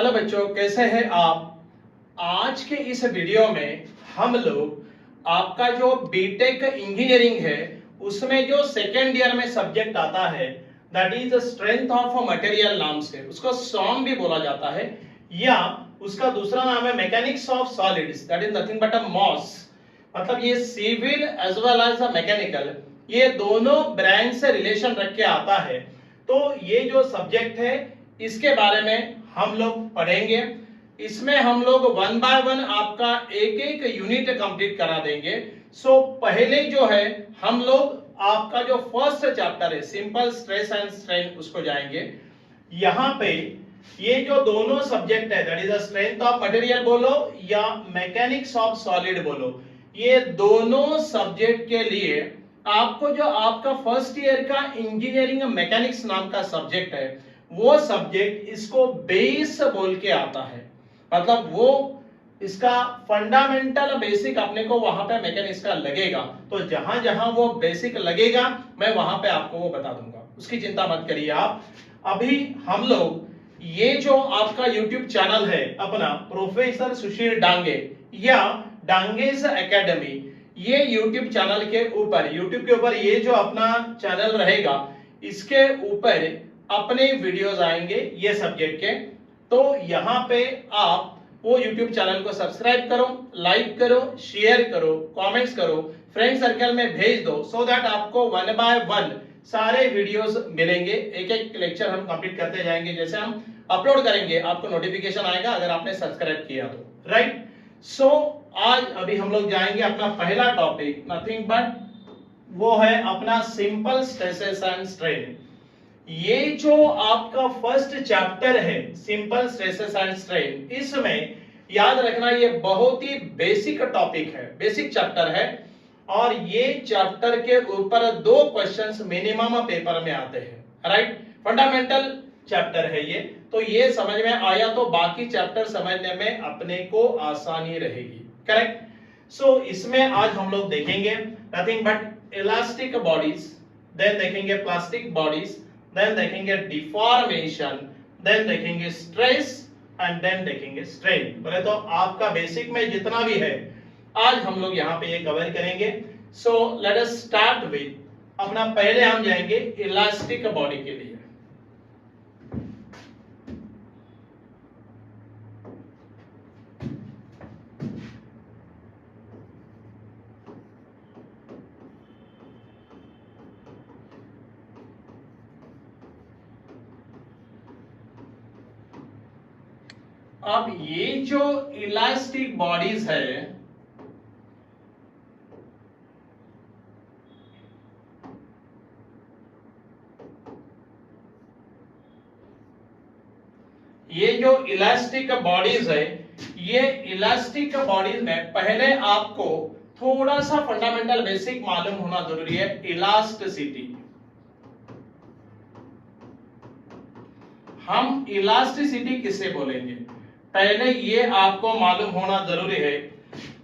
Hello बच्चों, कैसे हैं आप। आज के इस वीडियो में हम लोग आपका जो बीटेक इंजीनियरिंग है उसमें जो सेकेंड ईयर में सब्जेक्ट आता है that is strength of material नाम से, उसको सॉन्ग भी बोला जाता है या उसका दूसरा नाम है mechanics of solids, that is nothing but a MOS. मतलब ये civil as well as mechanical, ये दोनों ब्रांच से रिलेशन रख के आता है। तो ये जो सब्जेक्ट है इसके बारे में हम लोग पढ़ेंगे। इसमें हम लोग वन बाय वन आपका एक एक यूनिट कंप्लीट करा देंगे। सो पहले जो है हम लोग आपका जो फर्स्ट चैप्टर है सिंपल स्ट्रेस एंड स्ट्रेन उसको जाएंगे। यहाँ पे ये जो दोनों सब्जेक्ट है that is strength of material बोलो या मैकेनिक्स ऑफ सॉलिड बोलो, ये दोनों सब्जेक्ट के लिए आपको जो आपका फर्स्ट ईयर का इंजीनियरिंग मैकेनिक्स नाम का सब्जेक्ट है वो सब्जेक्ट इसको बेस बोल के आता है। मतलब वो इसका फंडामेंटल बेसिक अपने को वहां पे मैकेनिक्स का लगेगा, तो जहां जहां वो बेसिक लगेगा मैं वहां पे आपको वो बता दूंगा, उसकी चिंता मत करिए आप। अभी हम लोग ये जो आपका YouTube चैनल है अपना प्रोफेसर सुशील डांगे या डांगेस एकेडमी, ये YouTube चैनल के ऊपर YouTube के ऊपर ये जो अपना चैनल रहेगा इसके ऊपर अपने वीडियोस आएंगे ये सब्जेक्ट के। तो यहाँ पे आप वो YouTube चैनल को सब्सक्राइब करो, लाइक करो, शेयर करो, कमेंट्स करो, फ्रेंड सर्कल में भेज दो सो दैट आपको वन बाय वन सारे वीडियोस मिलेंगे। एक एक लेक्चर हम कंप्लीट करते जाएंगे, जैसे हम अपलोड करेंगे आपको नोटिफिकेशन आएगा अगर आपने सब्सक्राइब किया तो, राइट। सो आज अभी हम लोग जाएंगे अपना पहला टॉपिक, नथिंग बट वो है अपना सिंपल स्ट्रेसेस एंड स्ट्रेन। ये जो आपका फर्स्ट चैप्टर है सिंपल स्ट्रेसेस एंड स्ट्रेन, इसमें याद रखना ये बहुत ही बेसिक टॉपिक है, बेसिक चैप्टर है और ये चैप्टर के ऊपर दो क्वेश्चंस मिनिमम पेपर में आते हैं, राइट। फंडामेंटल चैप्टर है ये, तो ये समझ में आया तो बाकी चैप्टर समझने में अपने को आसानी रहेगी, करेक्ट। सो इसमें आज हम लोग देखेंगे nothing but elastic bodies, then देखेंगे प्लास्टिक बॉडीज, देन देखेंगे डिफॉर्मेशन, देन देखेंगे स्ट्रेस एंड देन देखेंगे स्ट्रेन। बोले तो आपका बेसिक में जितना भी है आज हम लोग यहाँ पे ये कवर करेंगे। So let us start with अपना पहले हम जाएंगे इलास्टिक बॉडी के लिए। अब ये जो इलास्टिक बॉडीज है ये जो इलास्टिक बॉडीज है ये इलास्टिक बॉडीज में पहले आपको थोड़ा सा फंडामेंटल बेसिक मालूम होना जरूरी है। इलास्टिसिटी, हम इलास्टिसिटी किसे बोलेंगे पहले ये आपको मालूम होना जरूरी है।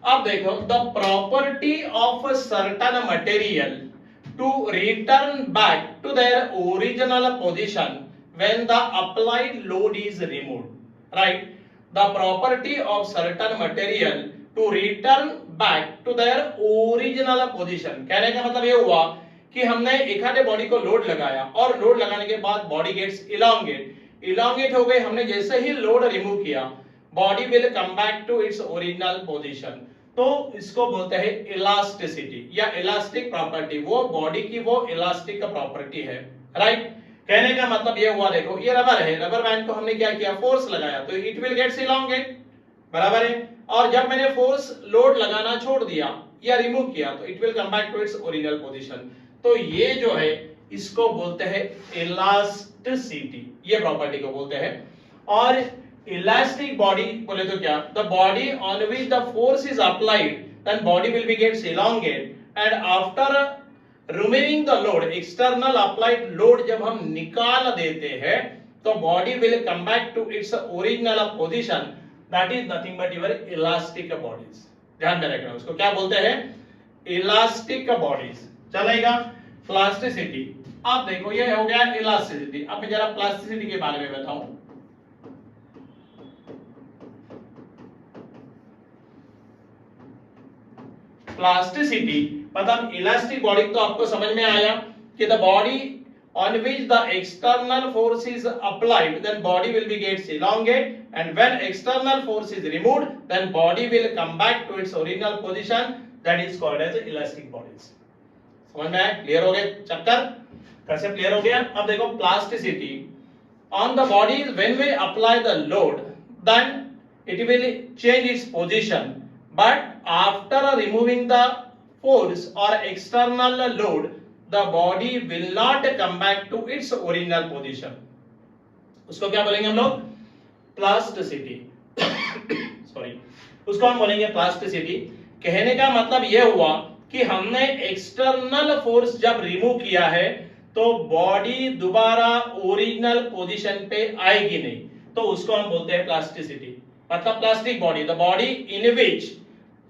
अब देखो, the property of certain material to return back to their original position when the applied load is removed, right. The property of certain material to return back to their original position, कहने का मतलब ये हुआ कि हमने एक आधे body को लोड लगाया और लोड लगाने के बाद बॉडी गेट्स इलांगेट हो गई। हमने जैसे ही लोड रिमूव किया body will come back to its original position, तो इसको बोलते हैं इलास्टिसिटी या इलास्टिक प्रॉपर्टी। वो बॉडी की वो इलास्टिक प्रॉपर्टी है, राइट। कहने का मतलब ये हुआ, देखो ये रबर है, रबर बैंड को हमने क्या किया, फोर्स लगाया तो इट विल गेट्स इलांगेट, बराबर है। और जब मैंने फोर्स लोड लगाना छोड़ दिया या रिमूव किया तो it will come back to its original position. तो ये जो है इसको बोलते हैं इलास्टिसिटी, ये प्रॉपर्टी को बोलते हैं। और इलास्टिक बॉडी बोले तो क्या, the body on which the force is applied then body will be gets elongate and after removing the load, external applied load जब हम निकाल देते हैं तो body will come back to its original position, that is nothing but your elastic bodies. ध्यान में रखना, उसको क्या बोलते हैं, इलास्टिक बॉडीज। चलेगा। प्लास्टिसिटी, आप देखो ये हो गया इलास्टिसिटी। अब मैं जरा प्लास्टिसिटी के बारे में बताऊं। प्लास्टिसिटी मतलब इलास्टिक बॉडी तो आपको समझ में आया कि the body on which the external force is applied, then body will be gets elongate, and when external force is removed, then body will come back to its original position, that is called as elastic bodies. समझ में आया? Clear हो गया chapter? कैसे clear हो गया? अब देखो plasticity on the body when we apply the load, then it will change its position, but after removing the force or external load, the body will not come back to its original position. उसको क्या बोलेंगे हम लोग? Plasticity sorry, उसको हम बोलेंगे plasticity. कहने का मतलब यह हुआ कि हमने एक्सटर्नल फोर्स जब रिमूव किया है तो बॉडी दोबारा ओरिजिनल पोजीशन पे आएगी नहीं, तो उसको हम बोलते हैं प्लास्टिसिटी। मतलब plastic body, the body in which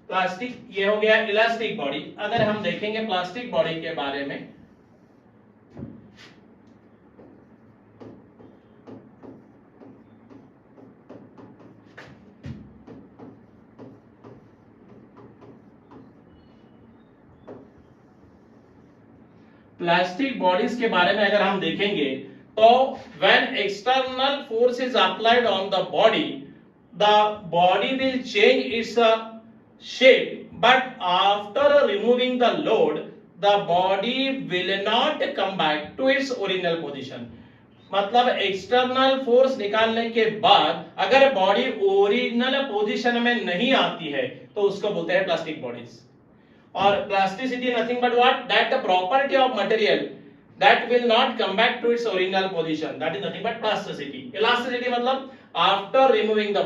plastic, ये हो गया इलास्टिक बॉडी। अगर हम देखेंगे प्लास्टिक बॉडी के बारे में, प्लास्टिक बॉडीज के बारे में अगर हम देखेंगे तो when external force is applied on the body will change it's shape, but after removing the load, the body will not come back to its original position. मतलब एक्सटर्नल फोर्स निकालने के बाद अगर बॉडी ओरिजिनल पोजीशन में नहीं आती है तो उसको बोलते हैं प्लास्टिक बॉडीज। और plasticity nothing but what, that the property of material that will not come back to its original position, that is nothing but plasticity. Elasticity मतलब after removing the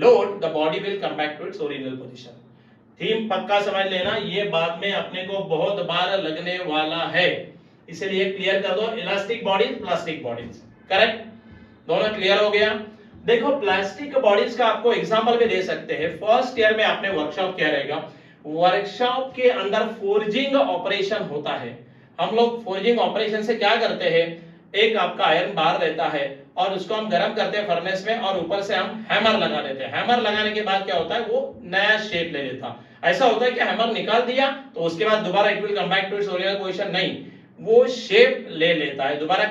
load, the body will come back to its original position. Theme पक्का समझ लेना, ये बाद में अपने को बहुत बार लगने वाला है, इसलिए क्लियर कर दो। Elastic bodies, plastic bodies, correct? दोनों क्लियर हो गया। देखो प्लास्टिक बॉडीज का आपको एग्जांपल भी दे सकते हैं। फर्स्ट ईयर में आपने वर्कशॉप किया रहेगा, वर्कशॉप के अंदर फोर्जिंग ऑपरेशन होता है। हम लोग फोर्जिंग ऑपरेशन से क्या करते हैं, एक आपका आयरन बार रहता है और उसको हम गर्म करते हैं फर्नेस में और ऊपर से हम हैमर लगा देते हैं। हैमर लगाने के बाद क्या होता है, वो नया शेप ले लेता। ऐसा होता है कि हैमर निकाल दिया तो उसके बाद दोबारा it will come back to its original position, नहीं, वो शेप ले लेता है दोबारा,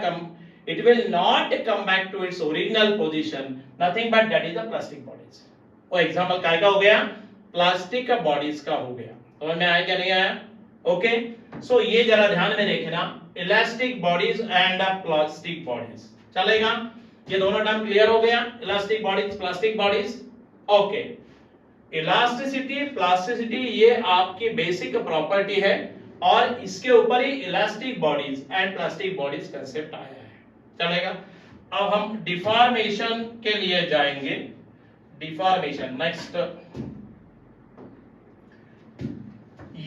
it will not come back to its original position, nothing but that is the plastic bodies. वो एग्जांपल काय का हो गया, प्लास्टिक का बॉडीज का हो गया। समझ में आया क्या नहीं आया? ओके, सो ये जरा ध्यान में देखना, elastic bodies and plastic bodies, चलेगा? ये दोनों टर्म क्लियर हो गया, elastic bodies, plastic bodies. Okay, elasticity, plasticity ये आपकी बेसिक प्रॉपर्टी है और इसके ऊपर ही elastic bodies and plastic bodies concept आया है, चलेगा? अब हम डिफॉर्मेशन के लिए जाएंगे। डिफॉर्मेशन नेक्स्ट,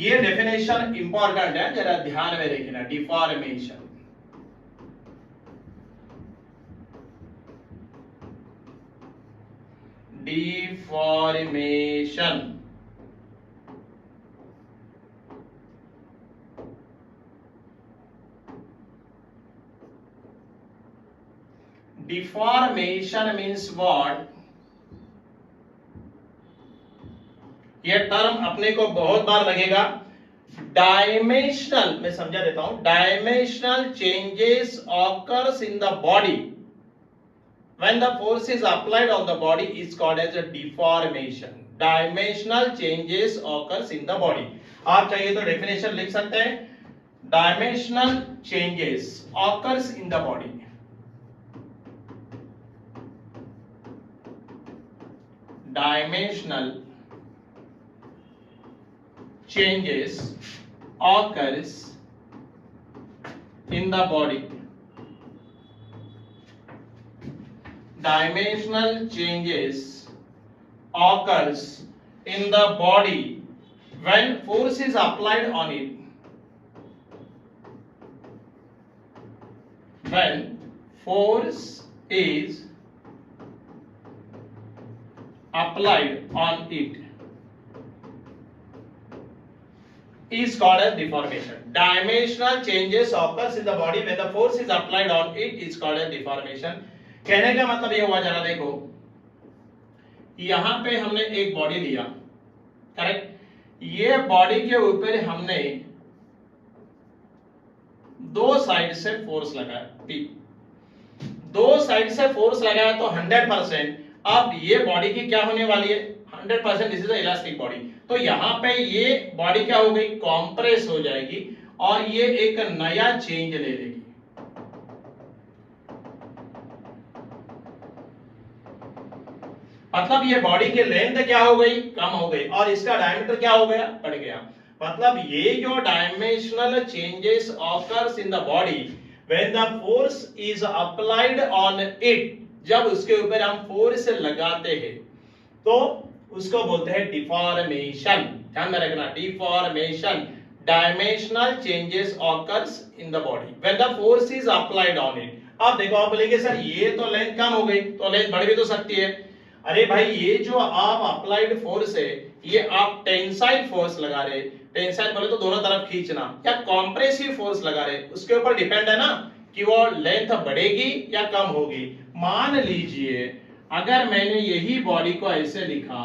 ये डेफिनेशन इंपॉर्टेंट है, जरा ध्यान में देखना। Deformation, deformation deformation means what? ये टर्म अपने को बहुत बार लगेगा। डायमेंशनल, मैं समझा देता हूं, dimensional changes occurs in the body when the force is applied on the body is called as a deformation. Dimensional changes occurs in the body. आप चाहिए तो डेफिनेशन लिख सकते हैं, dimensional changes occurs in the body. Dimensional changes occurs in the body. Dimensional changes occurs in the body when force is applied on it. When force is applied on it is called as deformation. Dimensional changes occurs in the body when the force is applied on it is called as deformation. कहने का मतलब ये हुआ, जरा देखो, यहां पे हमने एक बॉडी लिया, करेक्ट? ये बॉडी के ऊपर हमने दो साइड से फोर्स लगाया, दो साइड से फोर्स लगाया तो 100%। अब ये बॉडी की क्या होने वाली है, 100%। This is elastic body. तो यहां पे ये बॉडी क्या हो गई, कॉम्प्रेस हो जाएगी और ये एक नया चेंज ले लेगी। मतलब ये बॉडी की लेंथ क्या हो गई, कम हो गई, और इसका डायमीटर क्या हो गया, बढ़ गया। मतलब ये जो dimensional changes occurs in the body when the force is applied on it, जब उसके ऊपर हम फोर्स लगाते हैं तो उसको बोलते हैं डिफॉर्मेशन। ध्यान में रखना, deformation, dimensional changes occurs in the body when the force is applied on it. अब देखो, आप बोलेंगे सर ये तो लेंथ कम हो गई, तो लेंथ बढ़ भी तो सकती है। अरे भाई, ये जो आप अप्लाइड फोर्स है, ये आप टेंसाइल फोर्स लगा रहे, टेंसाइल बोले तो दोनों तरफ खींचना, या कॉम्प्रेसिव फोर्स लगा रहे, उसके ऊपर डिपेंड है ना कि वो लेंथ बढ़ेगी या कम होगी। मान लीजिए अगर मैंने यही बॉडी को ऐसे लिखा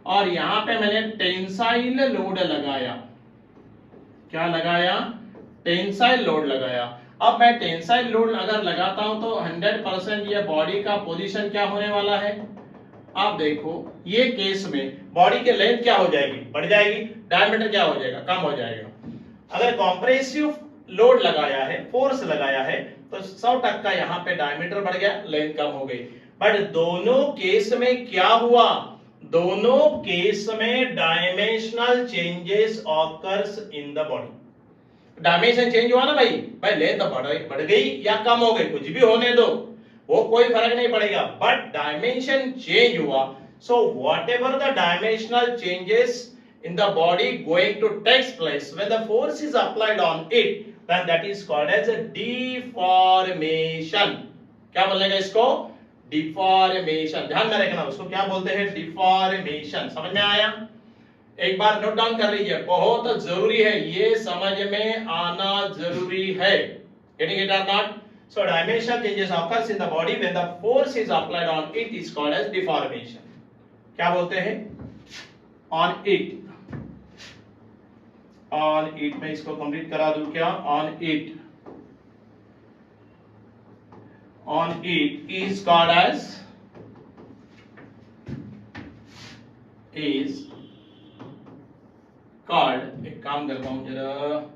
और यहां पे मैंने टेंसाइल लोड लगाया, क्या लगाया, टेंसाइल लोड लगाया। अब मैं टेंसाइल लोड अगर लगाता हूं तो 100% ये बॉडी का पोजीशन क्या होने वाला है। आप देखो, ये केस में बॉडी की लेंथ क्या हो जाएगी, बढ़ जाएगी, डायमीटर क्या हो जाएगा, कम हो जाएगा। अगर कॉम्प्रेसिव लोड लगाया है, फोर्स लगाया है, तो 100% यहां पे डायमीटर बढ़ गया, लेंथ कम हो गई। बट दोनों केस में क्या हुआ, दोनों केस में dimensional changes occurs in the body. Dimension change हुआ ना भाई, लेंथ बढ़ गई या कम हो गई, कुछ भी होने दो, वो कोई फर्क नहीं पड़ेगा, बट डायमेंशन चेंज हुआ। So whatever the dimensional changes in the body going to takes place when the force is applied on it, then that is called as a deformation। क्या बोलेगा इसको, डिफॉर्मेशन। ध्यान में रखना, उसको क्या बोलते हैं, डिफॉर्मेशन। समझ में आया, एक बार नोट डाउन कर लीजिए, बहुत जरूरी है, ये समझ में आना जरूरी है। getting it or not? So dimensional changes occurs in the body when the force is applied on it is called as deformation। क्या बोलते हैं, on it, on it में इसको कंप्लीट करा दूं क्या, on it, on it is called as, is called, एक काम करता हूं जरा,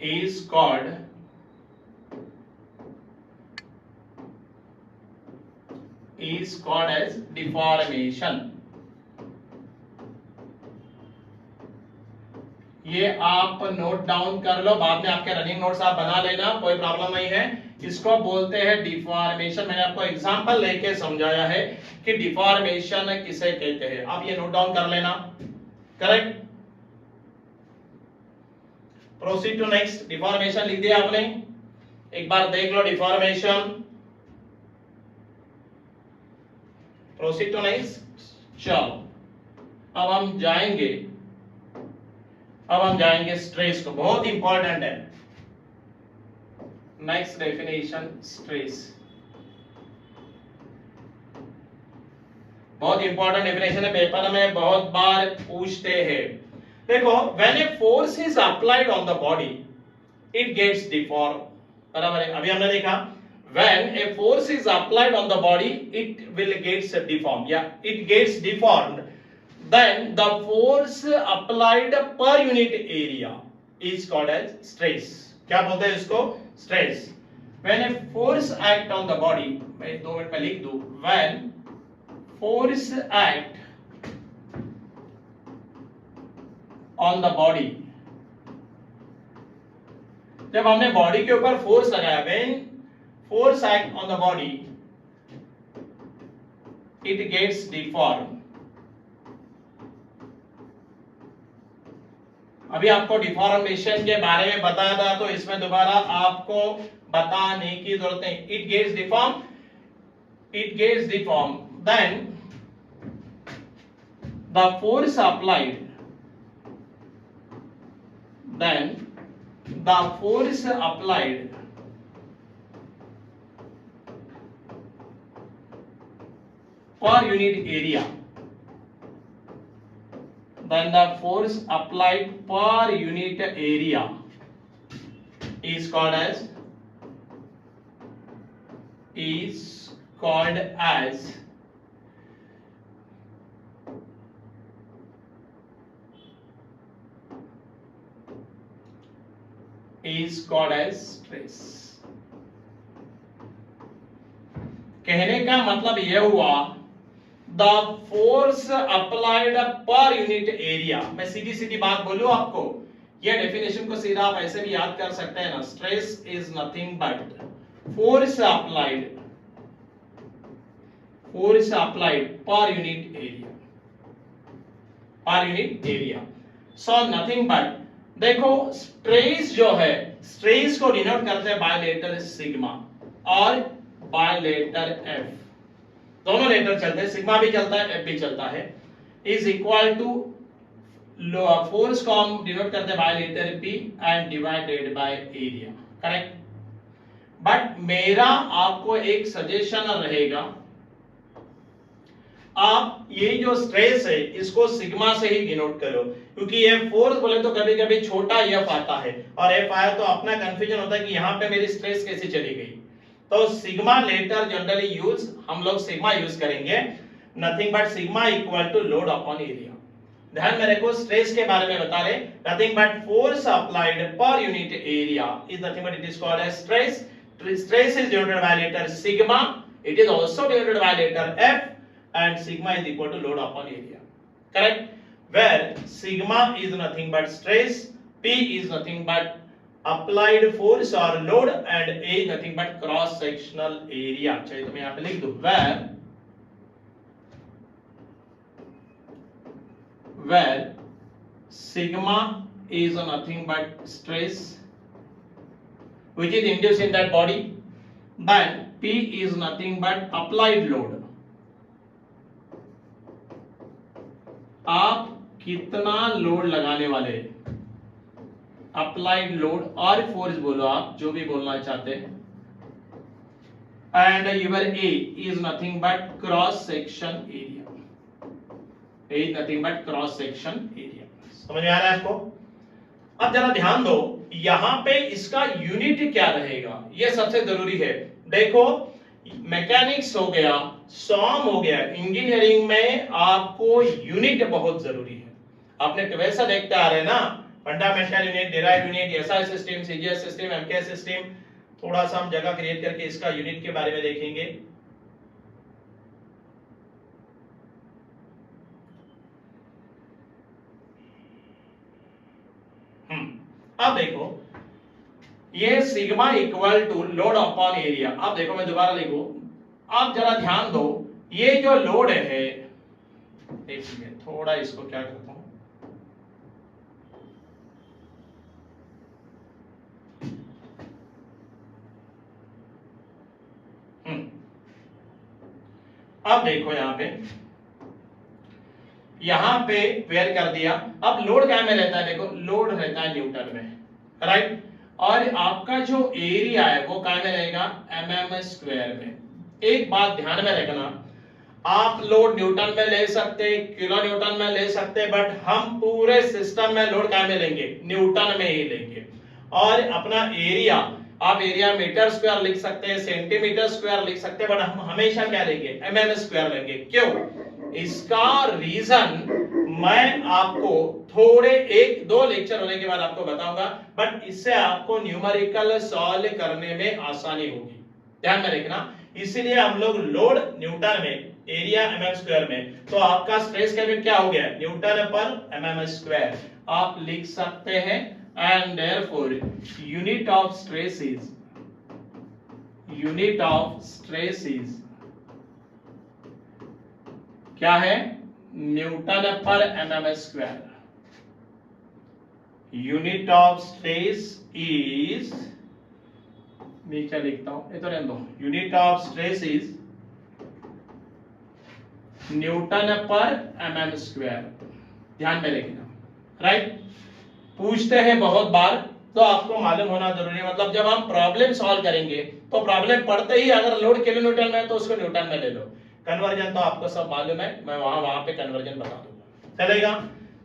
is called as deformation। ये आप नोट डाउन कर लो, बाद में आपके रनिंग नोट्स आप बना लेना, कोई प्रॉब्लम नहीं है। इसको बोलते हैं डिफॉर्मेशन। मैंने आपको एग्जांपल लेके समझाया है कि डिफॉर्मेशन किसे कहते हैं, आप ये नोट डाउन कर लेना। Correct, proceed to next. Deformation लिख दिया आपने, एक बार देख लो डिफॉर्मेशन। Proceed to next. चलो अब हम जाएंगे स्ट्रेस को, बहुत इंपॉर्टेंट है। नेक्स्ट डेफिनेशन, स्ट्रेस बहुत इंपॉर्टेंट डेफिनेशन है, पेपर में बहुत बार पूछते हैं। देखो, when a force is applied on the body, it gets deformed। बराबर है, अभी हमने देखा when a force is applied on the body, it will gets deformed, it gets deformed, then the force applied per unit area is called as stress। क्या बोलते हैं इसको, stress। when a force act on the body, मैं 2 minute में लिख दूं, when force act on the body, जब हमने बॉडी के ऊपर फोर्स लगाया, when force act on the body, it gets deformed। अभी आपको डिफॉर्मेशन के बारे में बताया था, तो इसमें दोबारा आपको बताने की जरूरत नहीं। It gets deform it gets the form, then the force applied, per unit area, is called as stress. कहने का मतलब यह हुआ the force applied per unit area. मैं सीधी सीधी बात बोलूं आपको, यह डेफिनेशन को सीधा आप ऐसे भी याद कर सकते हैं ना, stress is nothing but force applied per unit area, so nothing but, देखो स्ट्रेस जो है, स्ट्रेस को डिनोट करते हैं बाय लेटर सिग्मा और बाय लेटर एफ, दोनों लेटर चलते हैं, सिग्मा भी चलता है एफ भी चलता है, इज इक्वल टू फोर्स को हम डिनोट करते हैं by letter P and divided by area, correct. But मेरा आपको एक सजेशन रहेगा, आप ये जो स्ट्रेस है इसको सिग्मा से ही डिनोट करो, क्योंकि ये फोर्स बोले तो कभी कभी छोटा एफ आता है और एफ आया तो अपना कंफ्यूजन होता है कि यहाँ पे मेरी स्ट्रेस कैसे चली गई। तो सिग्मा लेटर जनरली यूज, हम लोग सिग्मा यूज करेंगे, nothing but sigma equal to load upon area. ध्यान में रखो, स्ट्रेस के बारे में बता रहे, nothing but force applied per unit area is nothing but it is called as stress. Stress is denoted by letter sigma, it is also denoted by letter F, and sigma is equal to load upon area, correct, where sigma is nothing but stress, P is nothing but applied force or load, and A is nothing but cross sectional area। चलिए तो मैं यहाँ पे लिख दूं, where sigma is nothing but stress which is induced in that body, then P is nothing but applied load। आप कितना load लगाने वाले, अप्लाइड लोड और फोर्स बोलो, आप जो भी बोलना चाहते हैं, and your A is nothing but cross section area, A is nothing but cross section area. समझ में आ रहा है आपको? अब जरा ध्यान दो, यहां पे इसका यूनिट क्या रहेगा, यह सबसे जरूरी है। देखो मैकेनिक्स हो गया, सॉम हो गया, इंजीनियरिंग में आपको यूनिट बहुत जरूरी है। आपने वैसा देखते आ रहे हैं ना, fundamental unit, derived unit, SI system, CGS system, MKS system, थोड़ा सा हम जगह क्रिएट करके इसका यूनिट के बारे में देखेंगे। अब देखो ये sigma equal to load upon area. अब देखो मैं दोबारा लिखूं, आप जरा ध्यान दो, ये जो लोड है, एक मिनट थोड़ा इसको क्या करता हूं, अब देखो यहां पे वेयर कर दिया। अब लोड क्या में रहता है, देखो लोड रहता है न्यूटन में, राइट, और आपका जो एरिया है वो क्या में रहेगा, mm स्क्वायर में। एक बात ध्यान में रखना, आप लोड न्यूटन में ले सकते, किलो न्यूटन में ले सकते, बट हम पूरे सिस्टम में लोड क्या में लेंगे, न्यूटन में ही लेंगे। और अपना एरिया, आप एरिया मीटर स्क्वायर लिख सकते हैं, सेंटीमीटर स्क्वायर लिख सकते हैं, बट हम हमेशा क्या लेंगे, mm स्क्वायर लेंगे। क्यों? इसका रीजन मैं आपको थोड़े एक दो लेक्चर होने के बाद आपको बताऊंगा, बट इससे आपको न्यूमेरिकल सॉल्व करने में आसानी होगी, ध्यान में रखना। इसीलिए हम लोग लोड न्यूटन में, एरिया mm स्क्वायर में, तो आपका स्ट्रेस का यूनिट क्या हो गया, न्यूटन पर mm स्क्वायर आप लिख सकते हैं। And therefore unit of stress is क्या है, न्यूटन पर mm square. Unit of stress is, मैं क्या लिखता हूं, ये तो रहने दो, unit of stress is Newton पर mm स्क्वायर, ध्यान में रखना, राइट। पूछते हैं बहुत बार, तो आपको मालूम होना जरूरी है। मतलब जब हम प्रॉब्लम सॉल्व करेंगे तो प्रॉब्लम पढ़ते ही अगर लोड किलो न्यूटन में है तो उसको न्यूटन में ले लो। कन्वर्जन तो आपको सब मालूम है, मैं वहां पे कन्वर्जन बता दूंगा, चलेगा।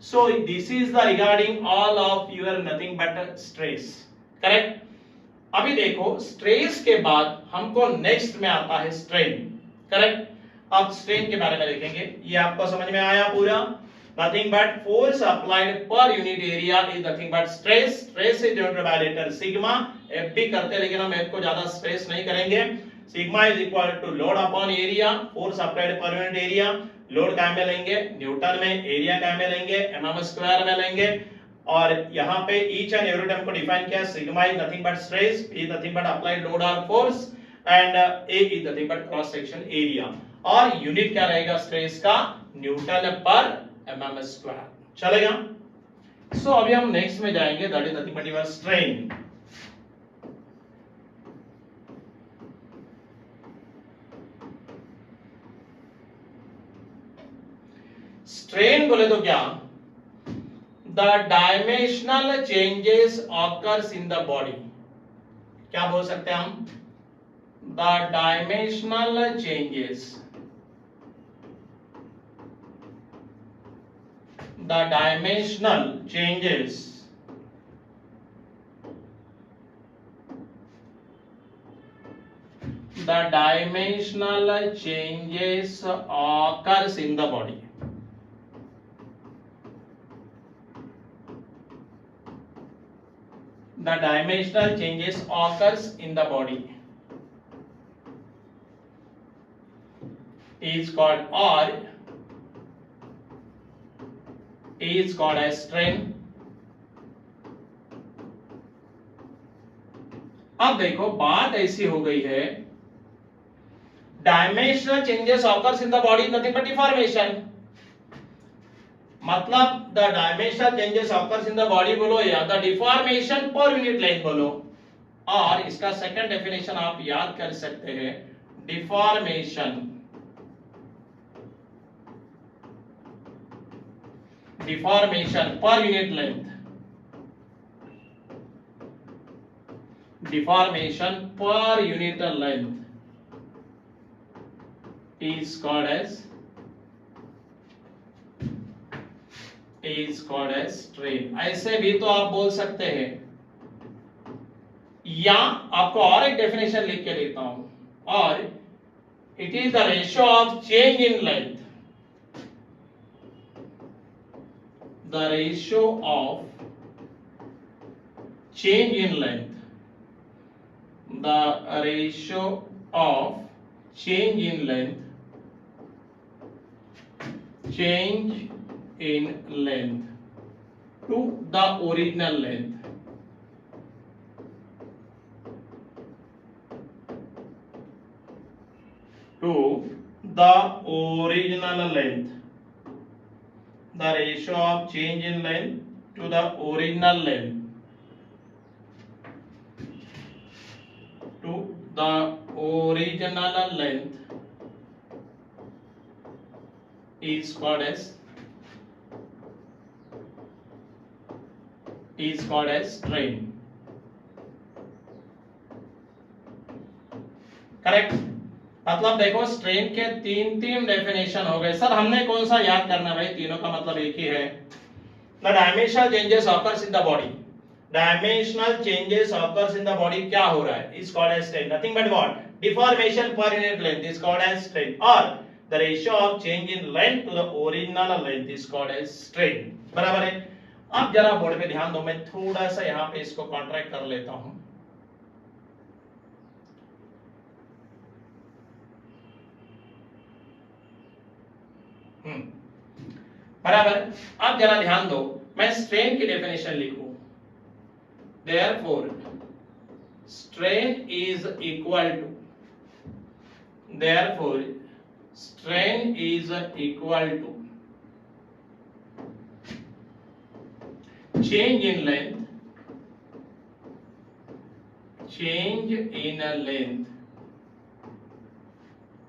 So this is the regarding all of your nothing but stress, correct. अभी देखो स्ट्रेस के बाद हमको नेक्स्ट में आता है स्ट्रेन, करेक्ट। अब स्ट्रेन के बारे में देखेंगे, ये आपको समझ में आया पूरा। Nothing but force applied per unit area is nothing but stress. Stress is denoted by letter sigma. F भी करते हैं लेकिन हम F को ज्यादा स्ट्रेस नहीं करेंगे। Sigma is equal to load upon area. Force applied per unit area. Load क्या में लेंगे? न्यूटन में। एरिया क्या में लेंगे? mm स्क्वायर में लेंगे। और यहाँ पे each and every term को डिफाइन किया। Sigma is nothing but stress. P is nothing but applied load or force. And A is nothing but cross section area. और यूनिट क्या रहेगा स्ट्रेस का? न्यूटन पर mm स्क्वायर, चलेगा। सो अभी हम नेक्स्ट में जाएंगे, that is nothing but your strain. Strain बोले तो क्या? The dimensional changes occurs in the body. क्या बोल सकते हैं हम? The dimensional changes, the dimensional changes occurs in the body. The dimensional changes occurs in the body is called, or is called as strain. अब देखो बात ऐसी हो गई है, dimensional changes occurs in the body nothing but deformation. मतलब the dimensional changes occurs in the body बोलो या the deformation per unit length बोलो, और इसका सेकंड डेफिनेशन आप याद कर सकते हैं, deformation, deformation per unit length, deformation per unit length is called as strain। ऐसे भी तो आप बोल सकते हैं, या आपको और एक डेफिनेशन लिख के देता हूं, और it is the ratio of change in length, the ratio of change in length, the ratio of change in length, change in length to the original length, to the original length, the ratio of change in length to the original length, to the original length is called as strain, correct. मतलब देखो strain के तीन definition हो गए। Sir हमने कौन सा याद करना भाई? तीनों का मतलब एक ही है। The dimensional changes occurs in the body, dimensional changes occurs in the body क्या हो रहा है? Is called as strain, nothing but what? Deformation per unit length is called as strain, और the ratio of change in length to the original length is called as strain, बराबर है। अब जरा board पे ध्यान दो, मैं थोड़ा सा यहां पे इसको कॉन्ट्रैक्ट कर लेता हूं। बराबर। अब जरा ध्यान दो, मैं स्ट्रेन की डेफिनेशन लिखूं, therefore strain is equal to, therefore strain is equal to change in length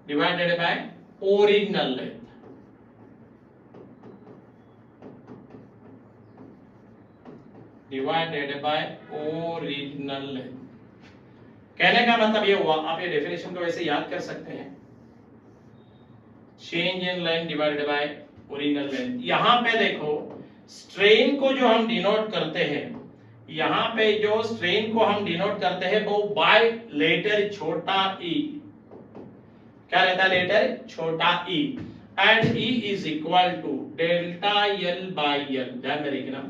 divided by original length, divided by original length. कहने का मतलब ये हुआ, आप ये डेफिनेशन को वैसे याद कर सकते हैं, change in length divided by original length. यहां पे देखो स्ट्रेन को जो हम डिनोट करते हैं, यहां पे जो स्ट्रेन को हम डिनोट करते हैं वो बाय लेटर छोटा ई, क्या रहता है लेटर छोटा E, and E is equal to delta L by L. ध्यान में रखना,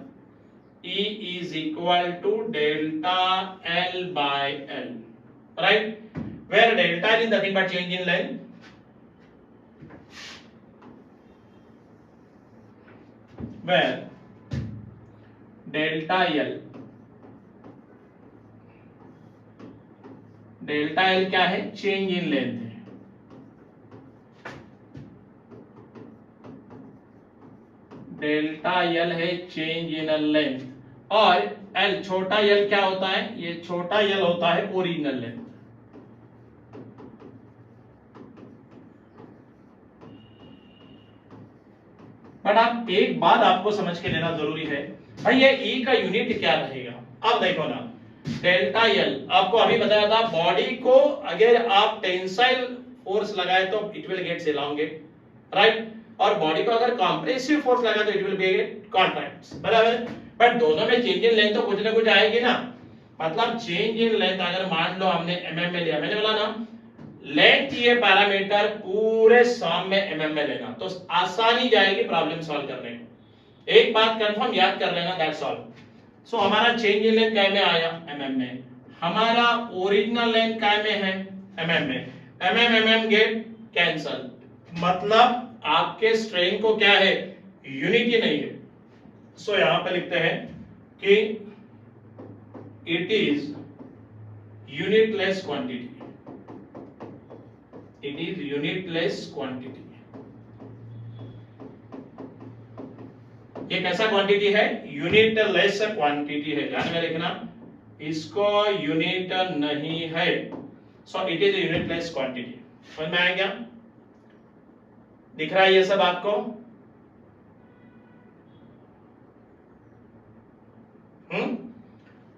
E is equal to delta L by L, right, where delta L is nothing but change in length, where delta L क्या है, change in length है, delta L है change in length, और L छोटा L क्या होता है, ये छोटा L होता है ओरिजिनल लेंथ। बट आप एक बात आपको समझ के लेना जरूरी है, भाई ये E का यूनिट क्या रहेगा। अब देखो ना, डेल्टा L आपको अभी बताया था, बॉडी को अगर आप टेंसाइल फोर्स लगाए तो it will get elongate, right, और बॉडी को अगर कंप्रेसिव फोर्स लगाए तो इट विल बी कॉन्ट्रैक्ट, बराबर। बट दोनों में चेंज इन लेंथ तो कुछ ना कुछ आएगी ना, मतलब चेंज इन लेंथ अगर मान लो हमने mm में लिया, मैंने बोला ना लेंथ ये पैरामीटर पूरे सम में mm में लेना, तो आसानी जाएगी प्रॉब्लम सॉल्व करने में। एक बात कंफर्म याद कर लेना, दैट्स ऑल। सो हमारा चेंज इन लेंथ काय में आया, mm में, हमारा ओरिजिनल लेंथ काय में है, mm में, mm गेट कैंसल, मतलब आपके स्ट्रेन को क्या है, यूनिटी नहीं है। सो यहां पे लिखते हैं कि it is unitless quantity, it is unitless quantity। ये कैसा क्वांटिटी है, यूनिटलेस क्वांटिटी है, ध्यान में रखना, इसको यूनिट नहीं है, so it is unitless quantity. समझ में आया क्या, दिख रहा है ये सब आपको?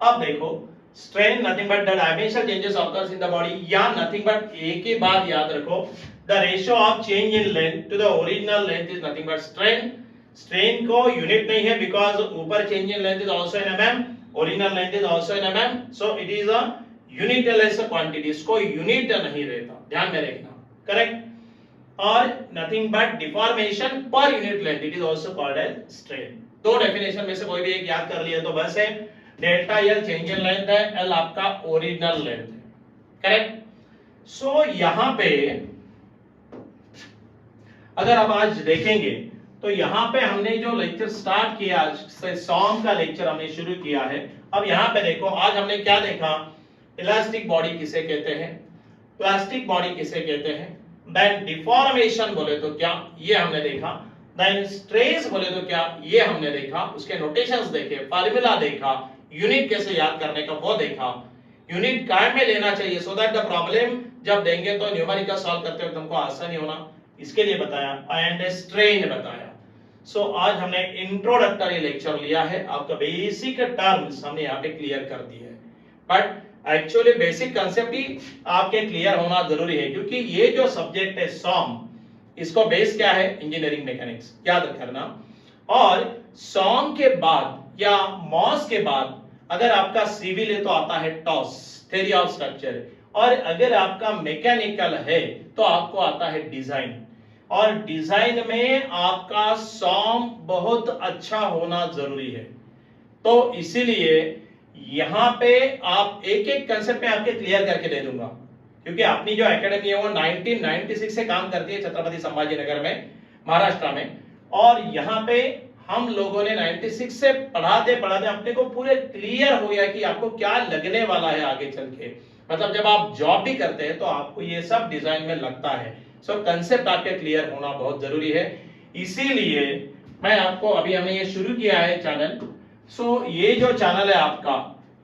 अब देखो strain nothing but the dimensional changes occurs in the body, या nothing but एक ही बात याद रखो, the ratio of change in length to the original length is nothing but strain। strain को यूनिट नहीं है because ऊपर change in length is also in mm, original length is also in mm, so it is a unitless quantity, इसको unit नहीं रहता, ध्यान में रखना, करेक्ट। और nothing but deformation per unit length, it is also called as strain। दो definition में से कोई भी एक याद कर लिया तो बस है, delta L change in length है, एल आपका ओरिजिनल लेंथ है, करेक्ट। सो यहां पे अगर आप आज देखेंगे तो यहां पे हमने जो लेक्चर स्टार्ट किया, आज से सॉम का लेक्चर हमने शुरू किया है। अब यहां पे देखो आज हमने क्या देखा, इलास्टिक बॉडी किसे कहते हैं, प्लास्टिक बॉडी किसे कहते हैं, देन डिफॉर्मेशन बोले तो क्या, ये हमने देखा, देन स्ट्रेस बोले तो क्या, ये हमने देखा, उसके नोटेशंस देखे, फार्मूला देखा, यूनिट कैसे याद करने का वो देखा, यूनिट काय में लेना चाहिए सो दैट द प्रॉब्लम जब देंगे तो न्यूमेरिकल सॉल्व करते वक्त हमको आसानी होना, इसके लिए बताया, एंड स्ट्रेन बताया। सो आज हमने इंट्रोडक्टरी लेक्चर लिया है, आपका बेसिक टर्म्स हमने यहाँ पे क्लियर कर दी है, बट एक्चुअली बेसिक कंसेप्ट ही आपके क्लियर होना जरूरी है, क्योंकि ये जो सब्जेक्ट है सॉम, इसको बेस क्या है, इंजीनियरिंग मैकेनिक्स, याद रखना। और सॉम के बाद या मॉस के बाद अगर आपका सिविल है तो आता है टॉस, थ्योरी ऑफ स्ट्रक्चर, और अगर आपका मैकेनिकल है तो आपको आता है डिजाइन, और डिजाइन में आपका सॉम बहुत अच्छा होना जरूरी है। तो इसीलिए यहां पे आप एक एक कंसेप्ट में आपके क्लियर करके दे दूंगा, क्योंकि अपनी जो एकेडमी है वो 1996 से काम करती है छत्रपति संभाजीनगर में, महाराष्ट्र में, और यहाँ पे हम लोगों ने 96 से पढ़ाते पढ़ाते अपने को पूरे क्लियर हो गया कि आपको क्या लगने वाला है आगे चल के, मतलब जब आप जॉब भी करते हैं तो आपको ये सब डिजाइन में लगता है। सो कंसेप्ट आपके क्लियर होना बहुत जरूरी है, इसीलिए मैं आपको, अभी हमने ये शुरू किया है चैनल, सो ये जो चैनल है आपका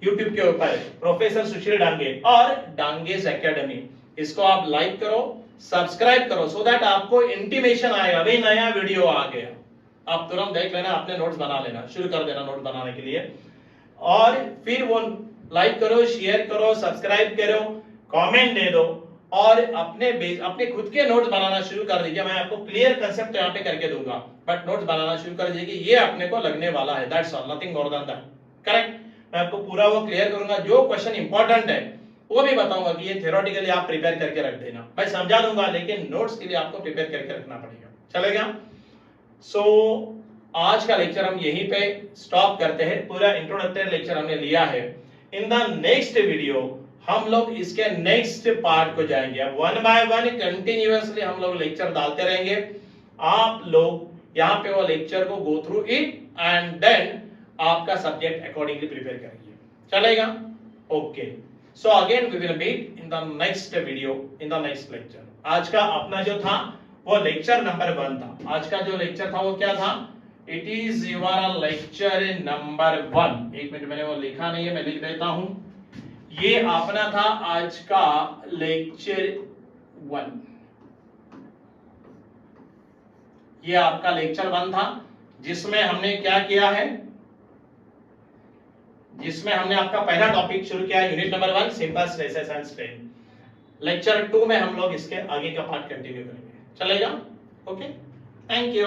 YouTube के ऊपर, प्रोफेसर सुशील डांगे और डांगेस एकेडमी, इसको आप लाइक करो, सब्सक्राइब करो, सो दैट आपको इंटीमेशन आएगा, अभी नया वीडियो आ गया, आप तुरंत देख लेना, अपने नोट्स बना लेना, शुरू कर देना नोट्स बनाने के लिए। और फिर वो लाइक करो, शेयर करो, सब्सक्राइब करो, कमेंट दे दो और अपने खुद के नोट्स बनाना शुरू कर दीजिए। मैं आपको क्लियर कंसेप्ट यहाँ पे करके दूंगा, बट नोट्स बनाना शुरू कर दीजिए कि ये अपने को लगने वाला है, that's all, nothing more than that. Correct? मैं आपको पूरा वो क्लियर करूंगा, जो क्वेश्चन इंपॉर्टेंट है वो भी बताऊंगा कि ये थ्योरेटिकली आप प्रिपेयर करके रख देना, मैं समझा दूंगा, लेकिन नोट्स के लिए आपको प्रिपेयर करके रखना पड़ेगा। चलेगा? सो आज का लेक्चर हम यहीं पे स्टॉप करते हैं। पूरा इंट्रोडक्टरी लेक्चर हमने लिया है। इन द नेक्स्ट वीडियो हम लोग इसके नेक्स्ट पार्ट को जाएंगे। अब वन बाय वन कंटिन्यूअसली हम लोग लेक्चर डालते रहेंगे। आप लोग यहाँ पे वो लेक्चर को go through it and then आपका सब्जेक्ट अकॉर्डिंगली प्रिपेयर करेंगे। चलेगा? Okay, so again we will meet in the next video, in the next lecture. आज का अपना जो था वो लेक्चर नंबर 1 था। आज का जो लेक्चर था वो क्या था? It is your lecture number 1। एक मिनट, मैंने वो लिखा नहीं है, मैं लिख देता हूं। ये अपना था आज का लेक्चर 1। ये आपका लेक्चर 1 था, जिसमें हमने क्या किया है, जिसमें हमने आपका पहला टॉपिक शुरू किया, unit number 1 simple stresses and strain. Lecture 2 में हम लोग इसके आगे का पार्ट कंटिन्यू करेंगे। चलेगा? Okay, thank you.